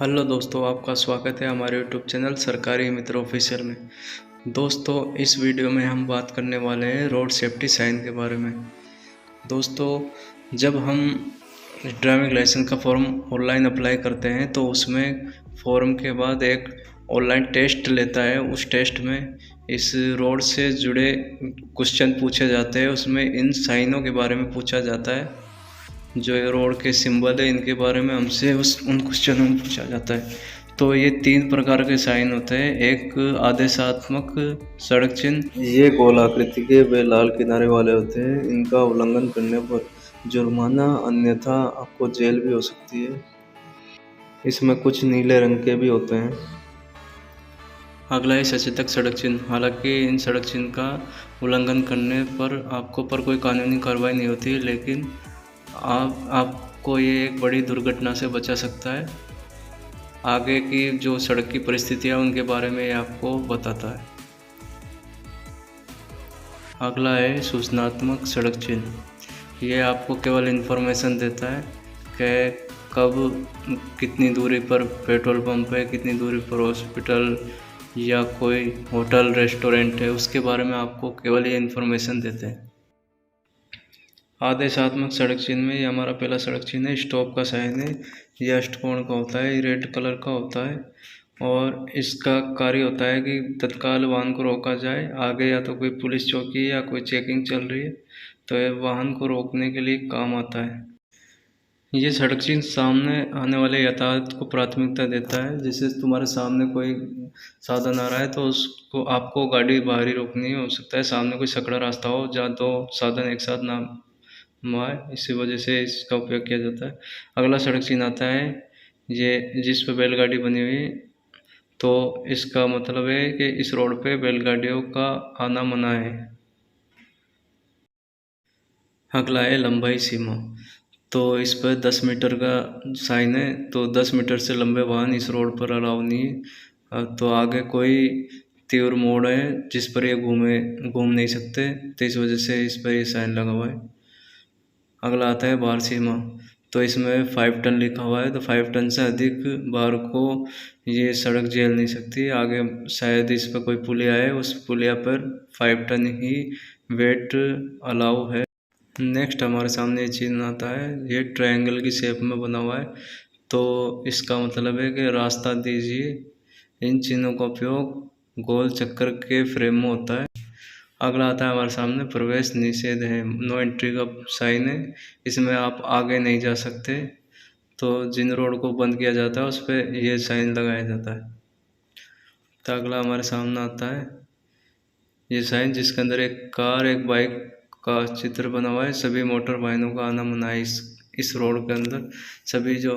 Hello दोस्तों, आपका स्वागत है हमारे यूट्यूब चैनल सरकारी मित्र ऑफिशियल में। दोस्तों, इस वीडियो में हम बात करने वाले हैं रोड सेफ्टी साइन के बारे में। दोस्तों, जब हम ड्राइविंग लाइसेंस का फॉर्म ऑनलाइन अप्लाई करते हैं तो उसमें फॉर्म के बाद एक ऑनलाइन टेस्ट लेता है। उस टेस्ट में इस रोड से जुड़े क्वेश्चन पूछे जाते हैं। उसमें इन साइनों के बारे में पूछा जाता है, जो ये रोड के सिंबल है इनके बारे में हमसे उन क्वेश्चनों में पूछा जाता है। तो ये 3 प्रकार के साइन होते हैं। एक आदेशात्मक सड़क चिन्ह, ये गोलाकृति के व लाल किनारे वाले होते हैं। इनका उल्लंघन करने पर जुर्माना, अन्यथा आपको जेल भी हो सकती है। इसमें कुछ नीले रंग के भी होते हैं। अगला है सचेतक सड़क चिन्ह। हालांकि इन सड़क चिन्ह का उल्लंघन करने पर आपको पर कोई कानूनी कार्रवाई नहीं होती, लेकिन आपको ये एक बड़ी दुर्घटना से बचा सकता है। आगे की जो सड़क की परिस्थितियाँ उनके बारे में ये आपको बताता है। अगला है सूचनात्मक सड़क चिन्ह। ये आपको केवल इन्फॉर्मेशन देता है कि कब कितनी दूरी पर पेट्रोल पंप है, कितनी दूरी पर हॉस्पिटल या कोई होटल रेस्टोरेंट है, उसके बारे में आपको केवल ये इन्फॉर्मेशन देते हैं। आदेशात्मक सड़क चिन्ह में ये हमारा पहला सड़क चिन्ह है, स्टॉप का साइन है। यह अष्टकोण का होता है, रेड कलर का होता है और इसका कार्य होता है कि तत्काल वाहन को रोका जाए। आगे या तो कोई पुलिस चौकी या कोई चेकिंग चल रही है तो यह वाहन को रोकने के लिए काम आता है। ये सड़क चिन्ह सामने आने वाले यातायात को प्राथमिकता देता है। जैसे तुम्हारे सामने कोई साधन आ रहा है तो उसको आपको गाड़ी बाहर ही रोकनी हो सकता है। सामने कोई सकड़ा रास्ता हो जहाँ दो साधन एक साथ ना आए, इसी वजह से इसका उपयोग किया जाता है। अगला सड़क चिन्ह आता है ये जिस पे बैलगाड़ी बनी हुई, तो इसका मतलब है कि इस रोड पे बैलगाड़ियों का आना मना है। अगला है लंबाई सीमा। तो इस पर 10 मीटर का साइन है, तो 10 मीटर से लंबे वाहन इस रोड पर अलाउ नहीं है। तो आगे कोई तीव्र मोड़ है जिस पर ये घूम नहीं सकते, तो इस वजह से इस पर ये साइन लगा हुआ है। अगला आता है भार सीमा। तो इसमें 5 टन लिखा हुआ है, तो 5 टन से अधिक भार को ये सड़क झेल नहीं सकती। आगे शायद इस पर कोई पुलिया है, उस पुलिया पर 5 टन ही वेट अलाउ है। नेक्स्ट हमारे सामने ये चिन्ह आता है, ये ट्रायंगल की शेप में बना हुआ है, तो इसका मतलब है कि रास्ता दीजिए। इन चिन्हों का उपयोग गोल चक्कर के फ्रेम में होता है। अगला आता है हमारे सामने प्रवेश निषेध है, नो एंट्री का साइन है। इसमें आप आगे नहीं जा सकते, तो जिन रोड को बंद किया जाता है उस पर यह साइन लगाया जाता है। तो अगला हमारे सामने आता है ये साइन जिसके अंदर एक कार एक बाइक का चित्र बना हुआ है। सभी मोटर वाहनों का आना मना है। इस रोड के अंदर सभी जो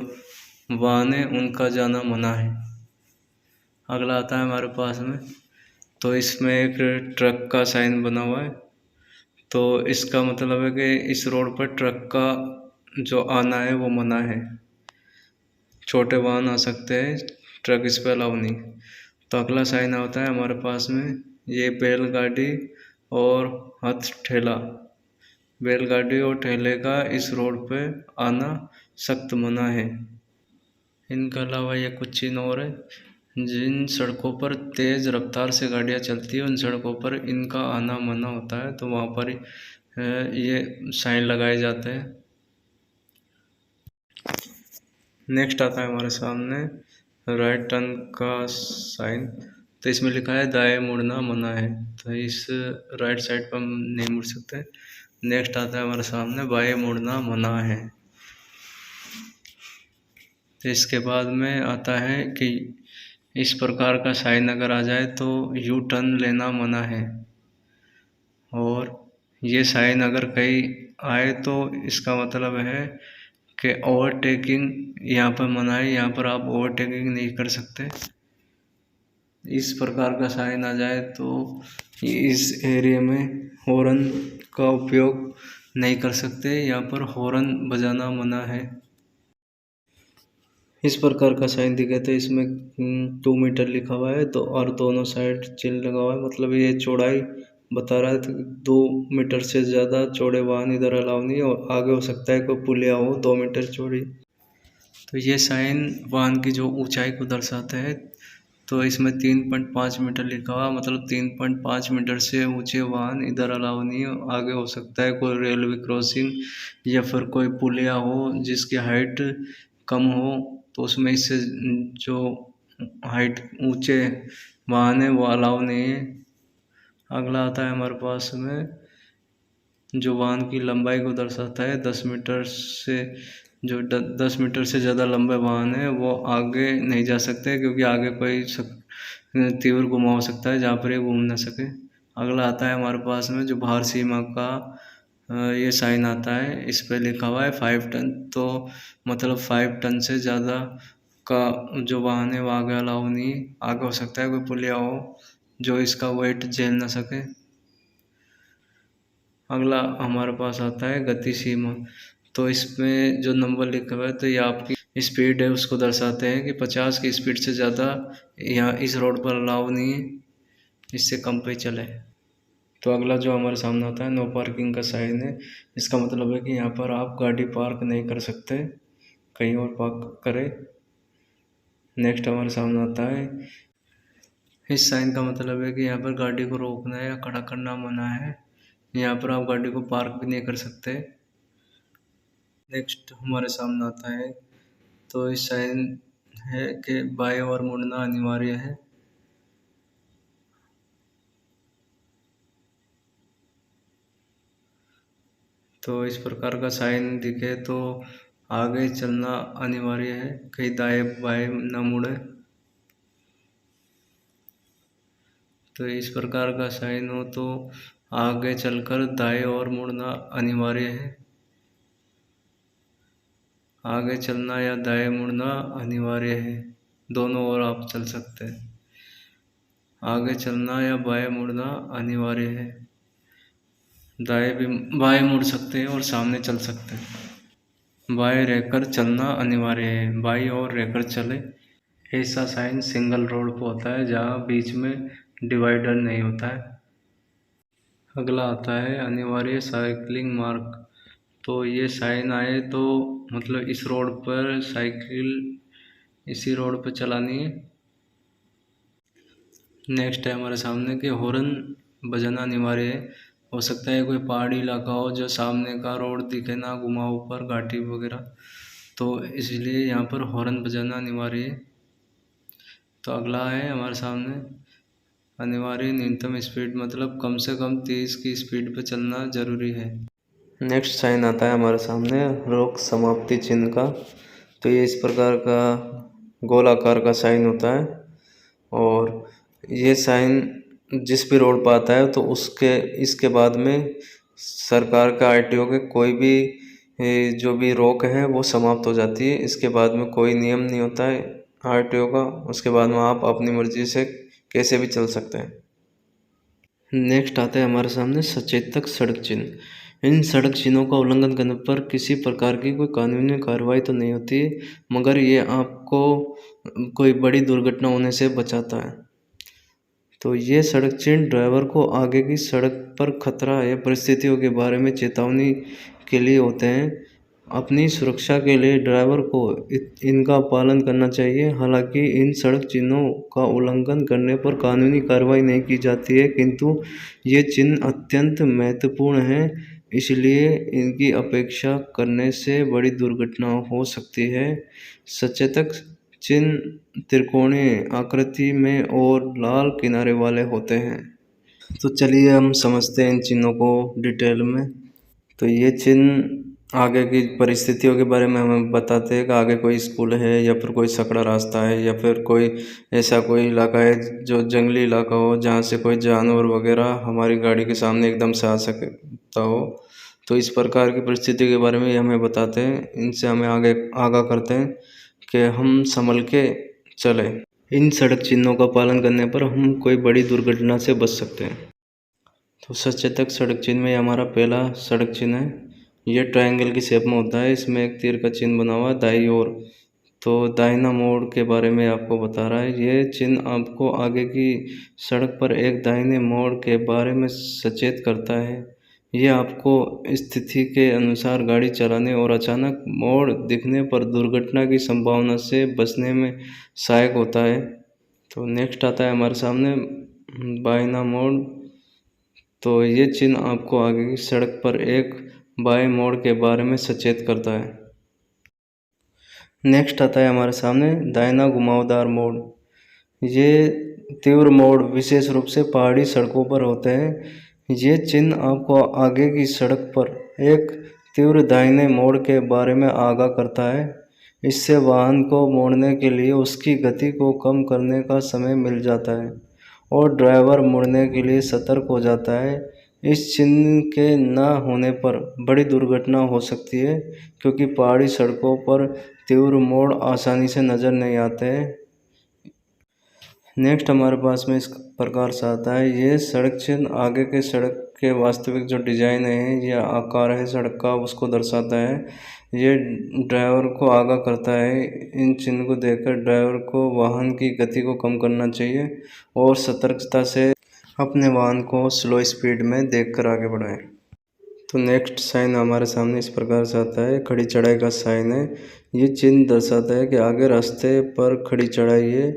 वाहन है उनका जाना मना है। अगला आता है हमारे पास में, तो इसमें एक ट्रक का साइन बना हुआ है। तो इसका मतलब है कि इस रोड पर ट्रक का जो आना है वो मना है। छोटे वाहन आ सकते हैं, ट्रक इस पर अलाउ नहीं। तो अगला साइन आता है हमारे पास में, ये बैलगाड़ी और हथ ठेला। बैलगाड़ी और ठेले का इस रोड पे आना सख्त मना है। इनके अलावा ये कुछ चिन्ह और है, जिन सड़कों पर तेज़ रफ्तार से गाड़ियाँ चलती हैं उन सड़कों पर इनका आना मना होता है, तो वहाँ पर ये साइन लगाए जाते हैं। नेक्स्ट आता है हमारे सामने राइट टर्न का साइन। तो इसमें लिखा है दाएं मुड़ना मना है, तो इस राइट साइड पर हम नहीं मुड़ सकते। नेक्स्ट आता है हमारे सामने बाएं मुड़ना मना है। तो इसके बाद में आता है कि इस प्रकार का साइन अगर आ जाए तो यू टर्न लेना मना है। और ये साइन अगर कहीं आए तो इसका मतलब है कि ओवरटेकिंग यहाँ पर मना है, यहाँ पर आप ओवरटेकिंग नहीं कर सकते। इस प्रकार का साइन आ जाए तो इस एरिया में हॉर्न का उपयोग नहीं कर सकते, यहाँ पर हॉर्न बजाना मना है। इस प्रकार का साइन दिखे तो इसमें 2 मीटर लिखा हुआ है तो और दोनों साइड चिन्ह लगा हुआ है, मतलब ये चौड़ाई बता रहा है। तो 2 मीटर से ज़्यादा चौड़े वाहन इधर अलाउ नहीं, और आगे हो सकता है कोई पुलिया हो 2 मीटर चौड़ी। तो ये साइन वाहन की जो ऊंचाई को दर्शाता है। तो इसमें 3.5 मीटर लिखा हुआ, मतलब 3.5 मीटर से ऊंचे वाहन इधर अलाउ नहीं है। आगे हो सकता है कोई रेलवे क्रॉसिंग या फिर कोई पुलिया हो जिसकी हाइट कम हो, तो उसमें इससे जो हाइट ऊंचे वाहन है वो अलाउ नहीं है। अगला आता है हमारे पास में जो वाहन की लंबाई को दर्शाता है। 10 मीटर से जो 10 मीटर से ज़्यादा लंबे वाहन है वो आगे नहीं जा सकते, क्योंकि आगे कोई तीव्र घुमाव हो सकता है जहाँ पर ये घूम ना सके। अगला आता है हमारे पास में जो भार सीमा का ये साइन आता है। इस पे लिखा हुआ है 5 टन, तो मतलब 5 टन से ज़्यादा का जो वाहन है वो आगे अलाउ नहीं। आगे हो सकता है कोई पुलिया हो जो इसका वेट झेल ना सके। अगला हमारे पास आता है गति सीमा। तो इसमें जो नंबर लिखा हुआ है तो ये आपकी स्पीड है उसको दर्शाते हैं कि 50 की स्पीड से ज़्यादा यहाँ इस रोड पर अलाउ नहीं है, इससे कम पे चले। तो अगला जो हमारे सामने आता है नो पार्किंग का साइन है। इसका मतलब है कि यहाँ पर आप गाड़ी पार्क नहीं कर सकते, कहीं और पार्क करें। नेक्स्ट हमारे सामने आता है इस साइन का मतलब है कि यहाँ पर गाड़ी को रोकना है या खड़ा करना मना है। यहाँ पर आप गाड़ी को पार्क भी नहीं कर सकते। नेक्स्ट हमारे सामने आता है तो इस साइन है कि बाएं ओर मुड़ना अनिवार्य है। तो इस प्रकार का साइन दिखे तो आगे चलना अनिवार्य है, कहीं दाएं बाएं न मुड़े। तो इस प्रकार का साइन हो तो आगे चलकर दाएं ओर मुड़ना अनिवार्य है। आगे चलना या दाएं मुड़ना अनिवार्य है, दोनों ओर आप चल सकते हैं। आगे चलना या बाएं मुड़ना अनिवार्य है, दाएं भी बाएं मुड़ सकते हैं और सामने चल सकते हैं। बाएं रहकर चलना अनिवार्य है, बाईं ओर रहकर चले। ऐसा साइन सिंगल रोड पर होता है जहाँ बीच में डिवाइडर नहीं होता है। अगला आता है अनिवार्य साइकिलिंग मार्ग। तो ये साइन आए तो मतलब इस रोड पर साइकिल इसी रोड पर चलानी है। नेक्स्ट है हमारे सामने कि हॉर्न बजाना अनिवार्य है। हो सकता है कोई पहाड़ी इलाका हो जो सामने का रोड दिखे ना, घुमाव पर घाटी वगैरह, तो इसलिए यहाँ पर हॉर्न बजाना अनिवार्य है। तो अगला है हमारे सामने अनिवार्य न्यूनतम स्पीड, मतलब कम से कम 30 की स्पीड पर चलना जरूरी है। नेक्स्ट साइन आता है हमारे सामने रोक समाप्ति चिन्ह का। तो ये इस प्रकार का गोलाकार का साइन होता है, और ये साइन जिस भी रोड पर आता है तो इसके बाद में सरकार का आरटीओ के कोई भी जो भी रोक है वो समाप्त हो जाती है। इसके बाद में कोई नियम नहीं होता है आरटीओ का, उसके बाद में आप अपनी मर्जी से कैसे भी चल सकते हैं। नेक्स्ट आता है हमारे सामने सचेतक सड़क चिन्ह। इन सड़क चिन्हों का उल्लंघन करने पर किसी प्रकार की कोई कानूनी कार्रवाई तो नहीं होती, मगर ये आपको कोई बड़ी दुर्घटना होने से बचाता है। तो ये सड़क चिन्ह ड्राइवर को आगे की सड़क पर खतरा या परिस्थितियों के बारे में चेतावनी के लिए होते हैं। अपनी सुरक्षा के लिए ड्राइवर को इनका पालन करना चाहिए। हालांकि इन सड़क चिन्हों का उल्लंघन करने पर कानूनी कार्रवाई नहीं की जाती है, किंतु ये चिन्ह अत्यंत महत्वपूर्ण हैं, इसलिए इनकी अपेक्षा करने से बड़ी दुर्घटना हो सकती है। सचेतक चिन्ह त्रिकोणीय आकृति में और लाल किनारे वाले होते हैं। तो चलिए हम समझते हैं इन चिन्हों को डिटेल में। तो ये चिन्ह आगे की परिस्थितियों के बारे में हमें बताते हैं कि आगे कोई स्कूल है या फिर कोई सकड़ा रास्ता है या फिर कोई ऐसा कोई इलाका है जो जंगली इलाका हो जहाँ से कोई जानवर वगैरह हमारी गाड़ी के सामने एकदम से आ सकता हो। तो इस प्रकार की परिस्थिति के बारे में ये हमें बताते हैं, इनसे हमें आगे आगाह करते हैं कि हम संभल के चलें। इन सड़क चिन्हों का पालन करने पर हम कोई बड़ी दुर्घटना से बच सकते हैं। तो सचेतक सड़क चिन्ह में हमारा पहला सड़क चिन्ह है। यह ट्रायंगल की शेप में होता है, इसमें एक तीर का चिन्ह बना हुआ है दाईं ओर। तो दाहिना मोड़ के बारे में आपको बता रहा है। यह चिन्ह आपको आगे की सड़क पर एक दाहिने मोड़ के बारे में सचेत करता है। ये आपको स्थिति के अनुसार गाड़ी चलाने और अचानक मोड़ दिखने पर दुर्घटना की संभावना से बचने में सहायक होता है। तो नेक्स्ट आता है हमारे सामने बायना मोड़। तो ये चिन्ह आपको आगे की सड़क पर एक बाएं मोड़ के बारे में सचेत करता है। नेक्स्ट आता है हमारे सामने दाहिना घुमावदार मोड़। ये तीव्र मोड़ विशेष रूप से पहाड़ी सड़कों पर होते हैं। ये चिन्ह आपको आगे की सड़क पर एक तीव्र दाहिने मोड़ के बारे में आगाह करता है। इससे वाहन को मोड़ने के लिए उसकी गति को कम करने का समय मिल जाता है और ड्राइवर मुड़ने के लिए सतर्क हो जाता है। इस चिन्ह के न होने पर बड़ी दुर्घटना हो सकती है, क्योंकि पहाड़ी सड़कों पर तीव्र मोड़ आसानी से नज़र नहीं आते हैं। नेक्स्ट हमारे पास में इस प्रकार से आता है, ये सड़क चिन्ह आगे के सड़क के वास्तविक जो डिज़ाइन है या आकार है सड़क का, उसको दर्शाता है। ये ड्राइवर को आगाह करता है। इन चिन्ह को देखकर ड्राइवर को वाहन की गति को कम करना चाहिए और सतर्कता से अपने वाहन को स्लो स्पीड में देखकर आगे बढ़ाएं। तो नेक्स्ट साइन हमारे सामने इस प्रकार से आता है, खड़ी चढ़ाई का साइन है। ये चिन्ह दर्शाता है कि आगे रास्ते पर खड़ी चढ़ाई है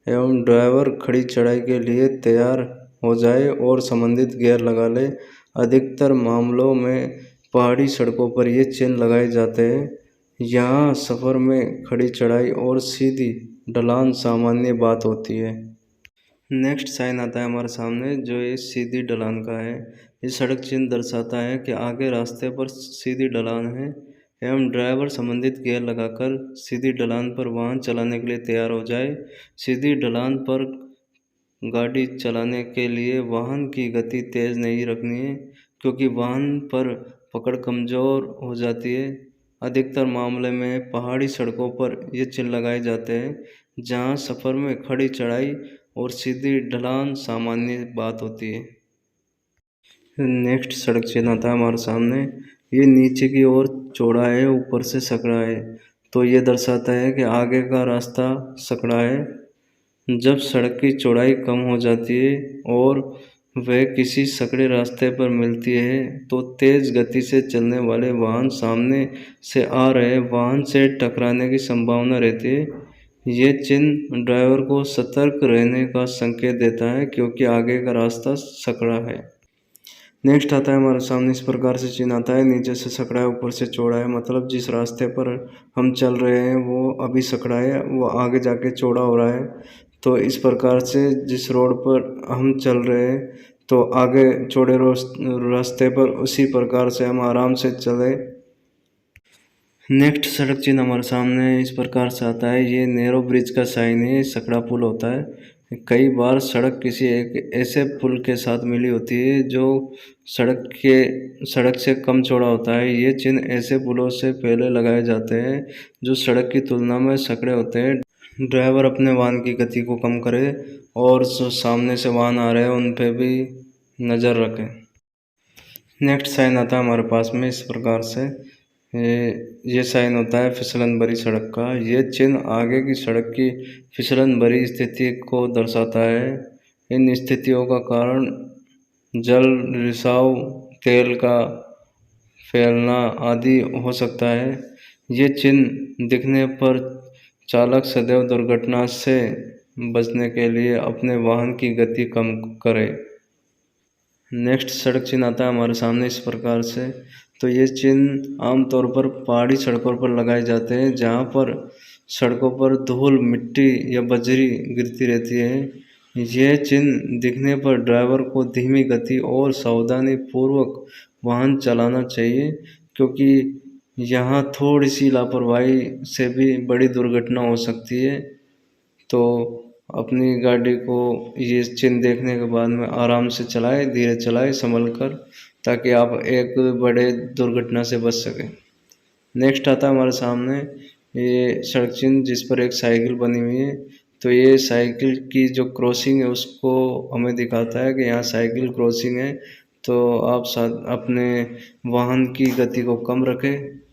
एवं ड्राइवर खड़ी चढ़ाई के लिए तैयार हो जाए और संबंधित गियर लगा ले। अधिकतर मामलों में पहाड़ी सड़कों पर ये चिन्ह लगाए जाते हैं। यहाँ सफ़र में खड़ी चढ़ाई और सीधी ढलान सामान्य बात होती है। नेक्स्ट साइन आता है हमारे सामने, जो ये सीधी ढलान का है। ये सड़क चिन्ह दर्शाता है कि आगे रास्ते पर सीधी ढलान है एवं ड्राइवर संबंधित गियर लगाकर सीधी ढलान पर वाहन चलाने के लिए तैयार हो जाए। सीधी ढलान पर गाड़ी चलाने के लिए वाहन की गति तेज़ नहीं रखनी है, क्योंकि वाहन पर पकड़ कमज़ोर हो जाती है। अधिकतर मामले में पहाड़ी सड़कों पर ये चिन्ह लगाए जाते हैं, जहाँ सफ़र में खड़ी चढ़ाई और सीधी ढलान सामान्य बात होती है। नेक्स्ट सड़क चिन्ह आता है हमारे सामने। ये नीचे की ओर चौड़ा है, ऊपर से सकड़ा है। तो ये दर्शाता है कि आगे का रास्ता सकड़ा है। जब सड़क की चौड़ाई कम हो जाती है और वह किसी सकड़े रास्ते पर मिलती है, तो तेज़ गति से चलने वाले वाहन सामने से आ रहे वाहन से टकराने की संभावना रहती है। ये चिन्ह ड्राइवर को सतर्क रहने का संकेत देता है, क्योंकि आगे का रास्ता सकड़ा है। नेक्स्ट आता है हमारे सामने इस प्रकार से चिन्ह आता है, नीचे से सकड़ा है, ऊपर से चौड़ा है। मतलब जिस रास्ते पर हम चल रहे हैं वो अभी सकड़ा है, वो आगे जाके चौड़ा हो रहा है। तो इस प्रकार से जिस रोड पर हम चल रहे हैं तो आगे चौड़े रास्ते पर उसी प्रकार से हम आराम से चले। नेक्स्ट सड़क चिन्ह हमारे सामने इस प्रकार से आता है, ये नैरो ब्रिज का साइन है, सकड़ा पुल होता है। कई बार सड़क किसी एक ऐसे पुल के साथ मिली होती है जो सड़क से कम चौड़ा होता है। ये चिन्ह ऐसे पुलों से पहले लगाए जाते हैं जो सड़क की तुलना में सकड़े होते हैं। ड्राइवर अपने वाहन की गति को कम करे और जो सामने से वाहन आ रहे हैं उन पे भी नज़र रखें। नेक्स्ट साइन आता है हमारे पास में इस प्रकार से, ये साइन होता है फिसलन भरी सड़क का। ये चिन्ह आगे की सड़क की फिसलन भरी स्थिति को दर्शाता है। इन स्थितियों का कारण जल रिसाव, तेल का फैलना आदि हो सकता है। ये चिन्ह दिखने पर चालक सदैव दुर्घटना से बचने के लिए अपने वाहन की गति कम करे। नेक्स्ट सड़क चिन्ह आता है हमारे सामने इस प्रकार से। तो ये चिन्ह आमतौर पर पहाड़ी सड़कों पर लगाए जाते हैं, जहाँ पर सड़कों पर धूल, मिट्टी या बजरी गिरती रहती है। यह चिन्ह दिखने पर ड्राइवर को धीमी गति और सावधानी पूर्वक वाहन चलाना चाहिए, क्योंकि यहाँ थोड़ी सी लापरवाही से भी बड़ी दुर्घटना हो सकती है। तो अपनी गाड़ी को ये चिन्ह देखने के बाद में आराम से चलाएं, धीरे चलाएं, संभल कर, ताकि आप एक बड़े दुर्घटना से बच सकें। नेक्स्ट आता है हमारे सामने ये सड़क चिन्ह जिस पर एक साइकिल बनी हुई है। तो ये साइकिल की जो क्रॉसिंग है उसको हमें दिखाता है कि यहाँ साइकिल क्रॉसिंग है, तो आप अपने वाहन की गति को कम रखें।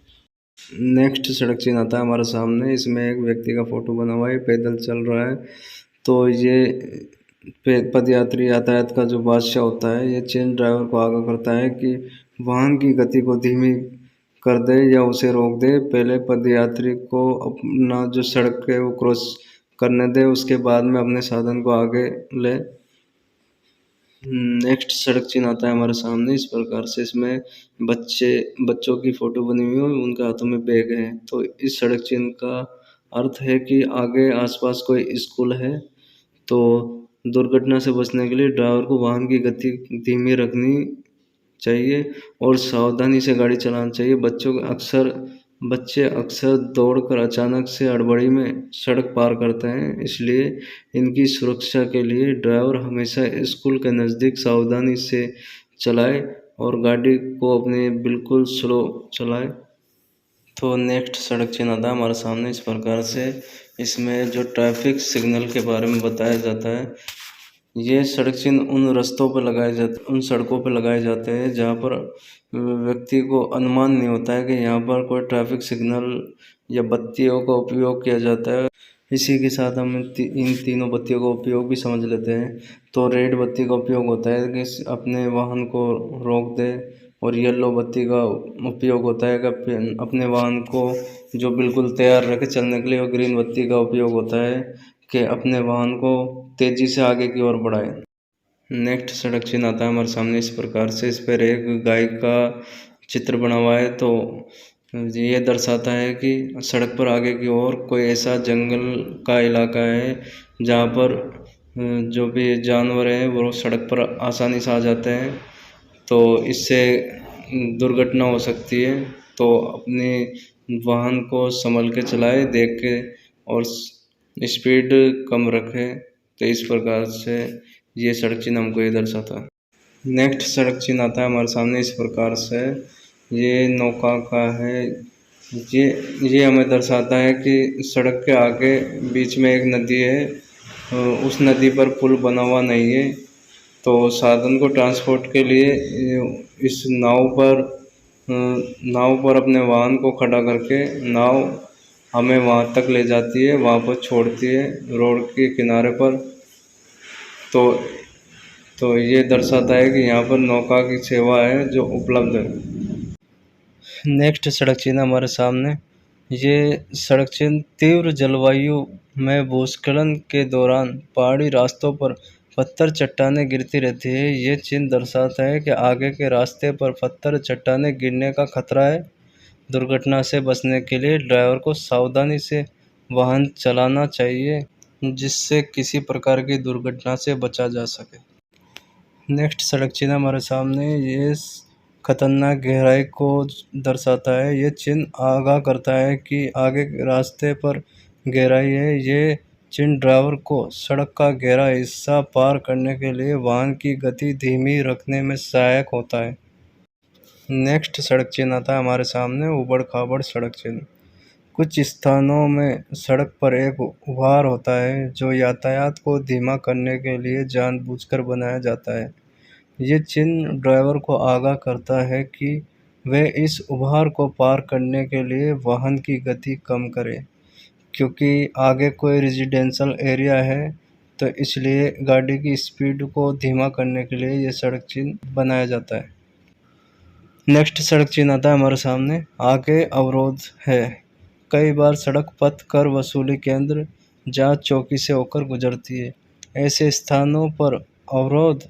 नेक्स्ट सड़क चिन्ह आता है हमारे सामने, इसमें एक व्यक्ति का फोटो बना हुआ है, पैदल चल रहा है। तो ये पदयात्री यातायात का जो बादशाह होता है, ये चिन्ह ड्राइवर को आगाह करता है कि वाहन की गति को धीमी कर दे या उसे रोक दे। पहले पदयात्री को अपना जो सड़क है वो क्रॉस करने दे, उसके बाद में अपने साधन को आगे ले। नेक्स्ट सड़क चिन्ह आता है हमारे सामने इस प्रकार से। इसमें बच्चों की फोटो बनी हुई है, उनके हाथों में बैग है। तो इस सड़क चिन्ह का अर्थ है कि आगे आसपास कोई स्कूल है। तो दुर्घटना से बचने के लिए ड्राइवर को वाहन की गति धीमी रखनी चाहिए और सावधानी से गाड़ी चलाना चाहिए। बच्चे अक्सर दौड़कर अचानक से हड़बड़ी में सड़क पार करते हैं, इसलिए इनकी सुरक्षा के लिए ड्राइवर हमेशा स्कूल के नज़दीक सावधानी से चलाए और गाड़ी को अपने बिल्कुल स्लो चलाए। तो नेक्स्ट सड़क चिन्ह आता है हमारे सामने इस प्रकार से। इसमें जो ट्रैफिक सिग्नल के बारे में बताया जाता है, ये सड़क चिन्ह उन सड़कों पर लगाए जाते हैं जहाँ पर व्यक्ति को अनुमान नहीं होता है कि यहाँ पर कोई ट्रैफिक सिग्नल या बत्तियों का उपयोग किया जाता है। इसी के साथ हम इन तीनों बत्तियों का उपयोग भी समझ लेते हैं। तो रेड बत्ती का उपयोग होता है कि अपने वाहन को रोक दे, और येलो बत्ती का उपयोग होता है कि अपने वाहन को जो बिल्कुल तैयार रखे चलने के लिए, और ग्रीन बत्ती का उपयोग होता है कि अपने वाहन को तेज़ी से आगे की ओर बढ़ाए। नेक्स्ट सड़क चिन्ह आता है हमारे सामने इस प्रकार से। इस पर एक गाय का चित्र बना हुआ है। तो ये दर्शाता है कि सड़क पर आगे की ओर कोई ऐसा जंगल का इलाका है जहाँ पर जो भी जानवर हैं वो सड़क पर आसानी से आ जाते हैं, तो इससे दुर्घटना हो सकती है। तो अपने वाहन को संभल के चलाए, देख के, और स्पीड कम रखें। तो इस प्रकार से ये सड़क चिन्ह हमको ये दर्शाता है। नेक्स्ट सड़क चिन्ह आता है हमारे सामने इस प्रकार से। ये नौका का है। ये हमें दर्शाता है कि सड़क के आगे बीच में एक नदी है, उस नदी पर पुल बना हुआ नहीं है। तो साधन को ट्रांसपोर्ट के लिए इस नाव पर अपने वाहन को खड़ा करके नाव हमें वहाँ तक ले जाती है, वहाँ पर छोड़ती है रोड के किनारे पर। तो ये दर्शाता है कि यहाँ पर नौका की सेवा है जो उपलब्ध है। नेक्स्ट सड़क चिन्ह हमारे सामने। ये सड़क चिन्ह तीव्र जलवायु में भूस्खलन के दौरान पहाड़ी रास्तों पर पत्थर चट्टानें गिरती रहती है। ये चिन्ह दर्शाता है कि आगे के रास्ते पर पत्थर चट्टानें गिरने का खतरा है। दुर्घटना से बचने के लिए ड्राइवर को सावधानी से वाहन चलाना चाहिए, जिससे किसी प्रकार की दुर्घटना से बचा जा सके। नेक्स्ट सड़क चिन्ह हमारे सामने। ये खतरनाक गहराई को दर्शाता है। ये चिन्ह आगाह करता है कि आगे के रास्ते पर गहराई है। ये चिन्ह ड्राइवर को सड़क का गहरा हिस्सा पार करने के लिए वाहन की गति धीमी रखने में सहायक होता है। नेक्स्ट सड़क चिन्ह आता है हमारे सामने उबड़ खाबड़ सड़क चिन्ह। कुछ स्थानों में सड़क पर एक उभार होता है जो यातायात को धीमा करने के लिए जानबूझकर बनाया जाता है। ये चिन्ह ड्राइवर को आगाह करता है कि वे इस उभार को पार करने के लिए वाहन की गति कम करें, क्योंकि आगे कोई रेजिडेंशियल एरिया है। तो इसलिए गाड़ी की स्पीड को धीमा करने के लिए ये सड़क चिन्ह बनाया जाता है। नेक्स्ट सड़क चिन्ह आता है हमारे सामने। आगे अवरोध है। कई बार सड़क पथ कर वसूली केंद्र जांच चौकी से होकर गुजरती है। ऐसे स्थानों पर अवरोध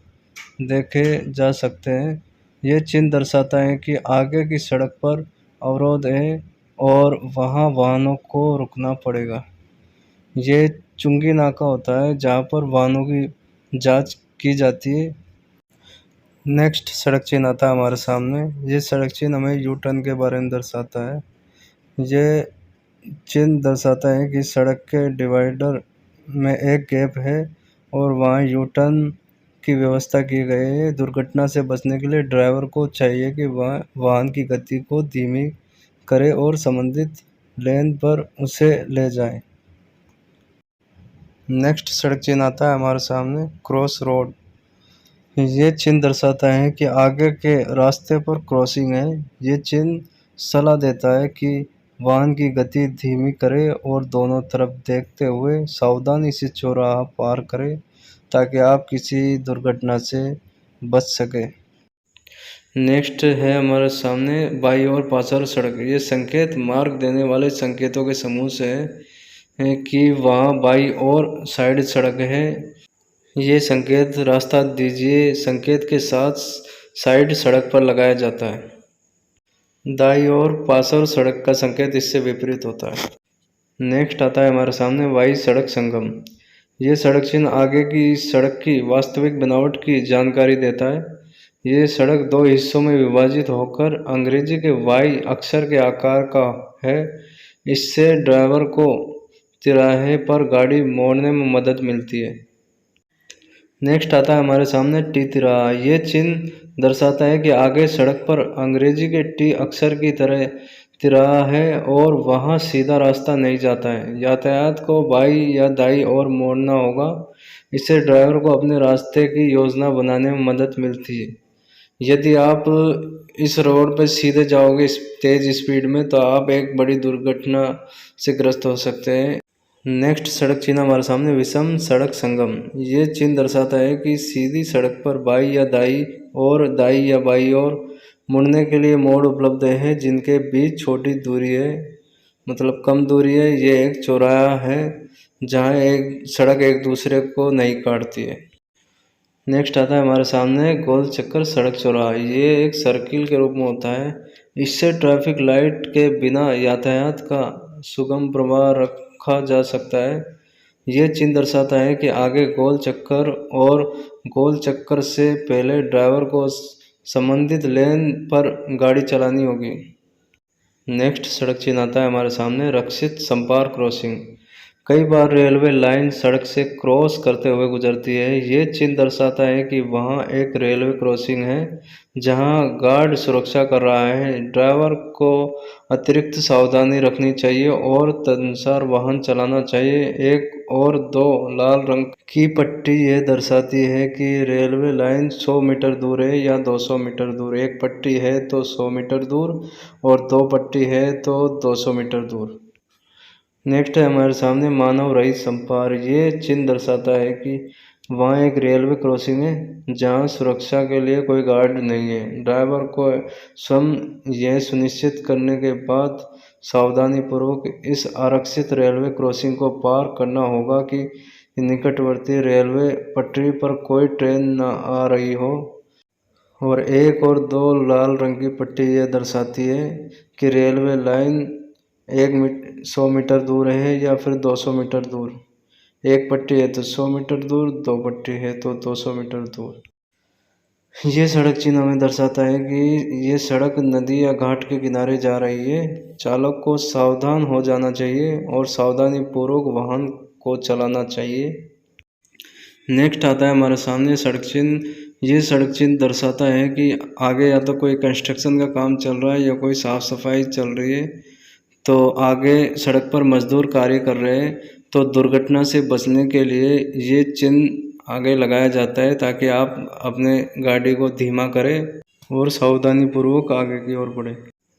देखे जा सकते हैं। ये चिन्ह दर्शाता है कि आगे की सड़क पर अवरोध है और वहाँ वाहनों को रुकना पड़ेगा। ये चुंगी नाका होता है जहाँ पर वाहनों की जांच की जाती है। नेक्स्ट सड़क चिन्ह आता है हमारे सामने। ये सड़क चिन्ह हमें यू टर्न के बारे में दर्शाता है। ये चिन्ह दर्शाता है कि सड़क के डिवाइडर में एक गैप है और वहाँ यू टर्न की व्यवस्था की गई है। दुर्घटना से बचने के लिए ड्राइवर को चाहिए कि वह वाहन की गति को धीमी करे और संबंधित लेन पर उसे ले जाए। नेक्स्ट सड़क चिन्ह आता है हमारे सामने क्रॉस रोड। ये चिन्ह दर्शाता है कि आगे के रास्ते पर क्रॉसिंग है। ये चिन्ह सलाह देता है कि वाहन की गति धीमी करे और दोनों तरफ देखते हुए सावधानी से चौराहा पार करे, ताकि आप किसी दुर्घटना से बच सके। नेक्स्ट है हमारे सामने बाई और पार्श्व सड़क। ये संकेत मार्ग देने वाले संकेतों के समूह से है कि वहाँ बाई और साइड सड़क है। ये संकेत रास्ता दीजिए संकेत के साथ साइड सड़क पर लगाया जाता है। दाई और पार्श्व सड़क का संकेत इससे विपरीत होता है। नेक्स्ट आता है हमारे सामने वाई सड़क संगम। ये सड़क चिन्ह आगे की सड़क की वास्तविक बनावट की जानकारी देता है। ये सड़क दो हिस्सों में विभाजित होकर अंग्रेजी के वाई अक्षर के आकार का है। इससे ड्राइवर को तिराहे पर गाड़ी मोड़ने में मदद मिलती है। नेक्स्ट आता है हमारे सामने टी तिराहा। ये चिन्ह दर्शाता है कि आगे सड़क पर अंग्रेजी के टी अक्षर की तरह तिराहा है और वहाँ सीधा रास्ता नहीं जाता है। यातायात को बाई या दाई और मोड़ना होगा। इससे ड्राइवर को अपने रास्ते की योजना बनाने में मदद मिलती है। यदि आप इस रोड पर सीधे जाओगे तेज स्पीड में तो आप एक बड़ी दुर्घटना से ग्रस्त हो सकते हैं। नेक्स्ट सड़क चिन्ह हमारे सामने विषम सड़क संगम। ये चिन्ह दर्शाता है कि सीधी सड़क पर बाई या दाई और दाई या बाई और मुड़ने के लिए मोड़ उपलब्ध है जिनके बीच छोटी दूरी है, मतलब कम दूरी है। ये एक चौराहा है जहाँ एक सड़क एक दूसरे को नहीं काटती है। नेक्स्ट आता है हमारे सामने गोल चक्कर सड़क चौराहा। ये एक सर्किल के रूप में होता है। इससे ट्रैफिक लाइट के बिना यातायात का सुगम प्रवाह रखा जा सकता है। ये चिन्ह दर्शाता है कि आगे गोल चक्कर और गोल चक्कर से पहले ड्राइवर को संबंधित लेन पर गाड़ी चलानी होगी। नेक्स्ट सड़क चिन्ह आता है हमारे सामने रक्षित संपर्क क्रॉसिंग। कई बार रेलवे लाइन सड़क से क्रॉस करते हुए गुजरती है। ये चिन्ह दर्शाता है कि वहाँ एक रेलवे क्रॉसिंग है जहाँ गार्ड सुरक्षा कर रहा है। ड्राइवर को अतिरिक्त सावधानी रखनी चाहिए और तदनुसार वाहन चलाना चाहिए। एक और दो लाल रंग की पट्टी यह दर्शाती है कि रेलवे लाइन 100 मीटर दूर है या 200 मीटर दूर। एक पट्टी है तो 100 मीटर दूर और दो पट्टी है तो 200 मीटर दूर। नेक्स्ट है हमारे सामने मानव रहित संपर्क। ये चिन्ह दर्शाता है कि वहाँ एक रेलवे क्रॉसिंग है जहाँ सुरक्षा के लिए कोई गार्ड नहीं है। ड्राइवर को स्वयं यह सुनिश्चित करने के बाद सावधानीपूर्वक इस आरक्षित रेलवे क्रॉसिंग को पार करना होगा कि निकटवर्ती रेलवे पटरी पर कोई ट्रेन न आ रही हो। और एक और दो लाल रंग की पट्टी यह दर्शाती है कि रेलवे लाइन 100 मीटर दूर है या फिर 200 मीटर दूर। एक पट्टी है तो 100 मीटर दूर, दो पट्टी है तो 200 मीटर दूर। ये सड़क चिन्ह हमें दर्शाता है कि ये सड़क नदी या घाट के किनारे जा रही है। चालक को सावधान हो जाना चाहिए और सावधानीपूर्वक वाहन को चलाना चाहिए। नेक्स्ट आता है हमारे सामने सड़क चिन्ह। ये सड़क चिन्ह दर्शाता है कि आगे या तो कोई कंस्ट्रक्शन का काम चल रहा है या कोई साफ सफाई चल रही है। तो आगे सड़क पर मजदूर कार्य कर रहे हैं तो दुर्घटना से बचने के लिए ये चिन्ह आगे लगाया जाता है ताकि आप अपने गाड़ी को धीमा करें और सावधानीपूर्वक आगे की ओर बढ़ें।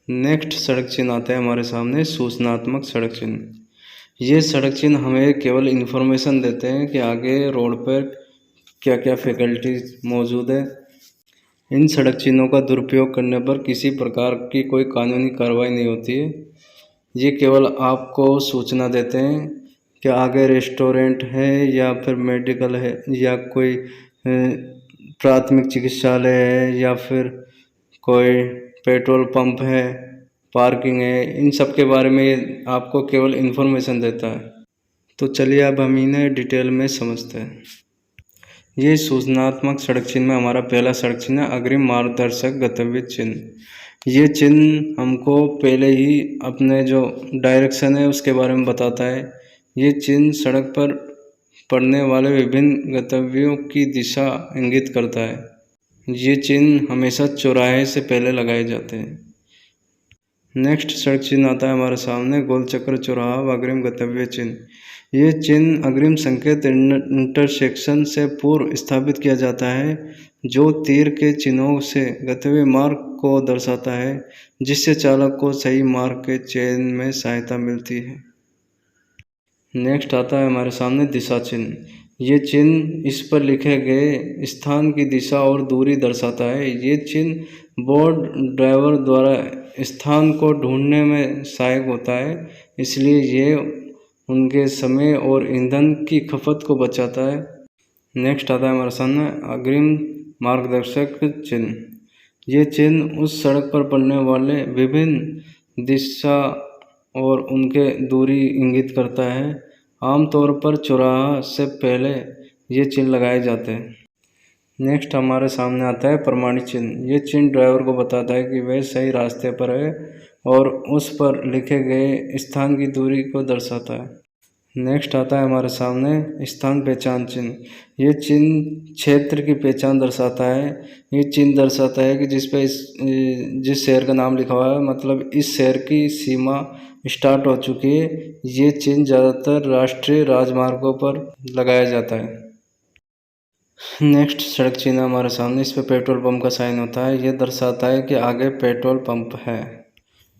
नेक्स्ट सड़क चिन्ह आता है हमारे सामने सूचनात्मक सड़क चिन्ह। ये सड़क चिन्ह हमें केवल इन्फॉर्मेशन देते हैं कि आगे रोड पर क्या क्या फैकल्टीज मौजूद है। इन सड़क चिन्हों का दुरुपयोग करने पर किसी प्रकार की कोई कानूनी कार्रवाई नहीं होती है। ये केवल आपको सूचना देते हैं कि आगे रेस्टोरेंट है या फिर मेडिकल है या कोई प्राथमिक चिकित्सालय है या फिर कोई पेट्रोल पंप है, पार्किंग है। इन सब के बारे में आपको केवल इन्फॉर्मेशन देता है। तो चलिए अब हम इन्हें डिटेल में समझते हैं। ये सूचनात्मक सड़क चिन्ह में हमारा पहला सड़क चिन्ह अग्रिम मार्गदर्शक गंतव्य चिन्ह। ये चिन्ह हमको पहले ही अपने जो डायरेक्शन है उसके बारे में बताता है। ये चिन्ह सड़क पर पड़ने वाले विभिन्न गंतव्यों की दिशा इंगित करता है। ये चिन्ह हमेशा चौराहे से पहले लगाए जाते हैं। नेक्स्ट सड़क चिन्ह आता है हमारे सामने गोल चक्कर चौराहा व अग्रिम गंतव्य चिन्ह। ये चिन्ह अग्रिम संकेत इंटरसेक्शन से पूर्व स्थापित किया जाता है जो तीर के चिन्हों से गंतव्य मार्ग को दर्शाता है जिससे चालक को सही मार्ग के चयन में सहायता मिलती है। नेक्स्ट आता है हमारे सामने दिशा चिन्ह। ये चिन्ह इस पर लिखे गए स्थान की दिशा और दूरी दर्शाता है। ये चिन्ह बोट ड्राइवर द्वारा स्थान को ढूंढने में सहायक होता है, इसलिए ये उनके समय और ईंधन की खपत को बचाता है। नेक्स्ट आता है हमारे सामने अग्रिम मार्गदर्शक चिन्ह। ये चिन्ह उस सड़क पर पड़ने वाले विभिन्न दिशा और उनके दूरी इंगित करता है। आमतौर पर चौराहा से पहले ये चिन्ह लगाए जाते हैं। नेक्स्ट हमारे सामने आता है प्रमाणित चिन्ह। ये चिन्ह ड्राइवर को बताता है कि वह सही रास्ते पर है और उस पर लिखे गए स्थान की दूरी को दर्शाता है। नेक्स्ट आता है हमारे सामने स्थान पहचान चिन्ह। ये चिन्ह क्षेत्र की पहचान दर्शाता है। ये चिन्ह दर्शाता है कि जिस शहर का नाम लिखा हुआ है, मतलब इस शहर की सीमा स्टार्ट हो चुकी है। ये चिन्ह ज़्यादातर राष्ट्रीय राजमार्गों पर लगाया जाता है। नेक्स्ट सड़क चिन्ह हमारे सामने, इस पर पेट्रोल पंप का साइन होता है। यह दर्शाता है कि आगे पेट्रोल पंप है।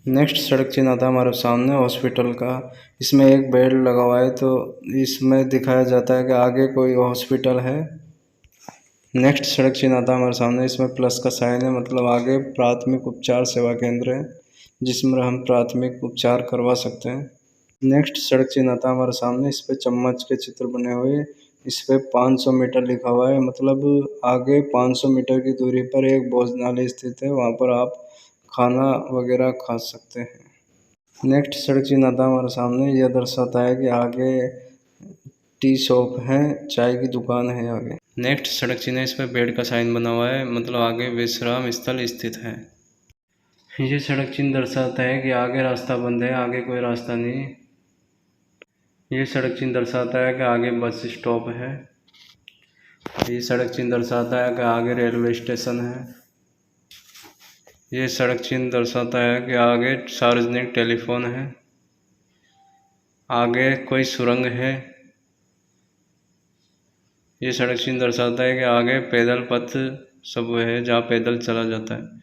नेक्स्ट सड़क चिन्ह आता है हमारे सामने हॉस्पिटल का। इसमें एक बेड लगा हुआ है, तो इसमें दिखाया जाता है कि आगे कोई हॉस्पिटल है। नेक्स्ट सड़क चिन्ह आता है हमारे सामने, इसमें प्लस का साइन है, मतलब आगे प्राथमिक उपचार सेवा केंद्र है जिसमें हम प्राथमिक उपचार करवा सकते हैं। नेक्स्ट सड़क चिन्ह आता है हमारे सामने, इस पर चम्मच के चित्र बने हुए, इस पर 500 मीटर लिखा हुआ है, मतलब आगे 500 मीटर की दूरी पर एक भोजनालय स्थित है, वहाँ पर आप खाना वगैरह खा सकते हैं। नेक्स्ट सड़क चिन्ह आता है हमारे सामने, यह दर्शाता है कि आगे टी शॉप है, चाय की दुकान है आगे। नेक्स्ट सड़क चिन्ह है, इस पर बेड का साइन बना हुआ है, मतलब आगे विश्राम स्थल स्थित है। ये सड़क चिन्ह दर्शाता है कि आगे रास्ता बंद है, आगे कोई रास्ता नहीं। ये सड़क चिन्ह दर्शाता है कि आगे बस स्टॉप है। ये सड़क चिन्ह दर्शाता है कि आगे रेलवे स्टेशन है। ये सड़क चिन्ह दर्शाता है कि आगे सार्वजनिक टेलीफोन है, आगे कोई सुरंग है। ये सड़क चिन्ह दर्शाता है कि आगे पैदल पथ सब है, जहाँ पैदल चला जाता है।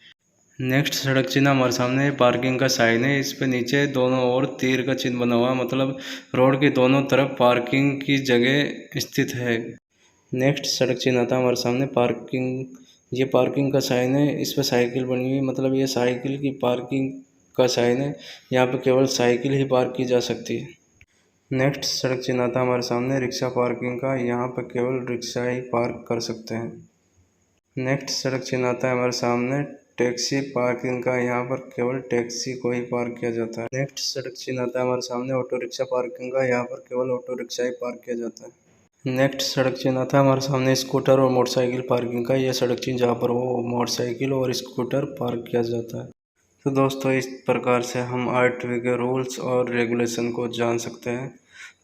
नेक्स्ट सड़क चिन्ह हमारे सामने पार्किंग का साइन है, इस पे नीचे दोनों ओर तीर का चिन्ह बना हुआ है, मतलब रोड के दोनों तरफ पार्किंग की जगह स्थित है। नेक्स्ट सड़क चिन्ह आता है हमारे सामने पार्किंग। ये पार्किंग का साइन है, इस पर साइकिल बनी हुई है, मतलब ये साइकिल की पार्किंग का साइन है। यहाँ पे केवल साइकिल ही पार्क की जा सकती है। नेक्स्ट सड़क चिन्ह आता है हमारे सामने रिक्शा पार्किंग का, यहाँ पर केवल रिक्शा ही पार्क कर सकते हैं। नेक्स्ट सड़क चिन्ह आता है हमारे सामने टैक्सी पार्किंग का, यहाँ पर केवल टैक्सी को ही पार्क किया जाता है। नेक्स्ट सड़क चिन्ह आता है हमारे सामने ऑटो रिक्शा पार्किंग का, यहाँ पर केवल ऑटो रिक्शा ही पार्क किया जाता है। नेक्स्ट सड़क चिन्ह आता है हमारे सामने स्कूटर और मोटरसाइकिल पार्किंग का, यह सड़क चिन्ह जहाँ पर वो मोटरसाइकिल और स्कूटर पार्क किया जाता है। तो दोस्तों, इस प्रकार से हम आरटीओ के रूल्स और रेगुलेशन को जान सकते हैं।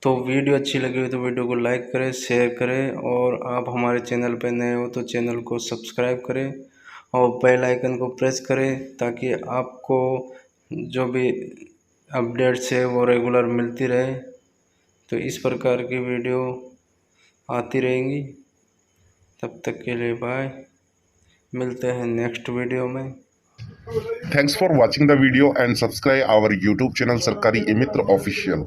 तो वीडियो अच्छी लगी हो तो वीडियो को लाइक करें, शेयर करें, और आप हमारे चैनल पर नए हो तो चैनल को सब्सक्राइब करें और बेल आइकन को प्रेस करें, ताकि आपको जो भी अपडेट्स है वो रेगुलर मिलती रहे। तो इस प्रकार की वीडियो आती रहेंगी। तब तक के लिए बाय, मिलते हैं नेक्स्ट वीडियो में। Thanks for watching the video and subscribe our YouTube channel Sarkari E-Mitra Official.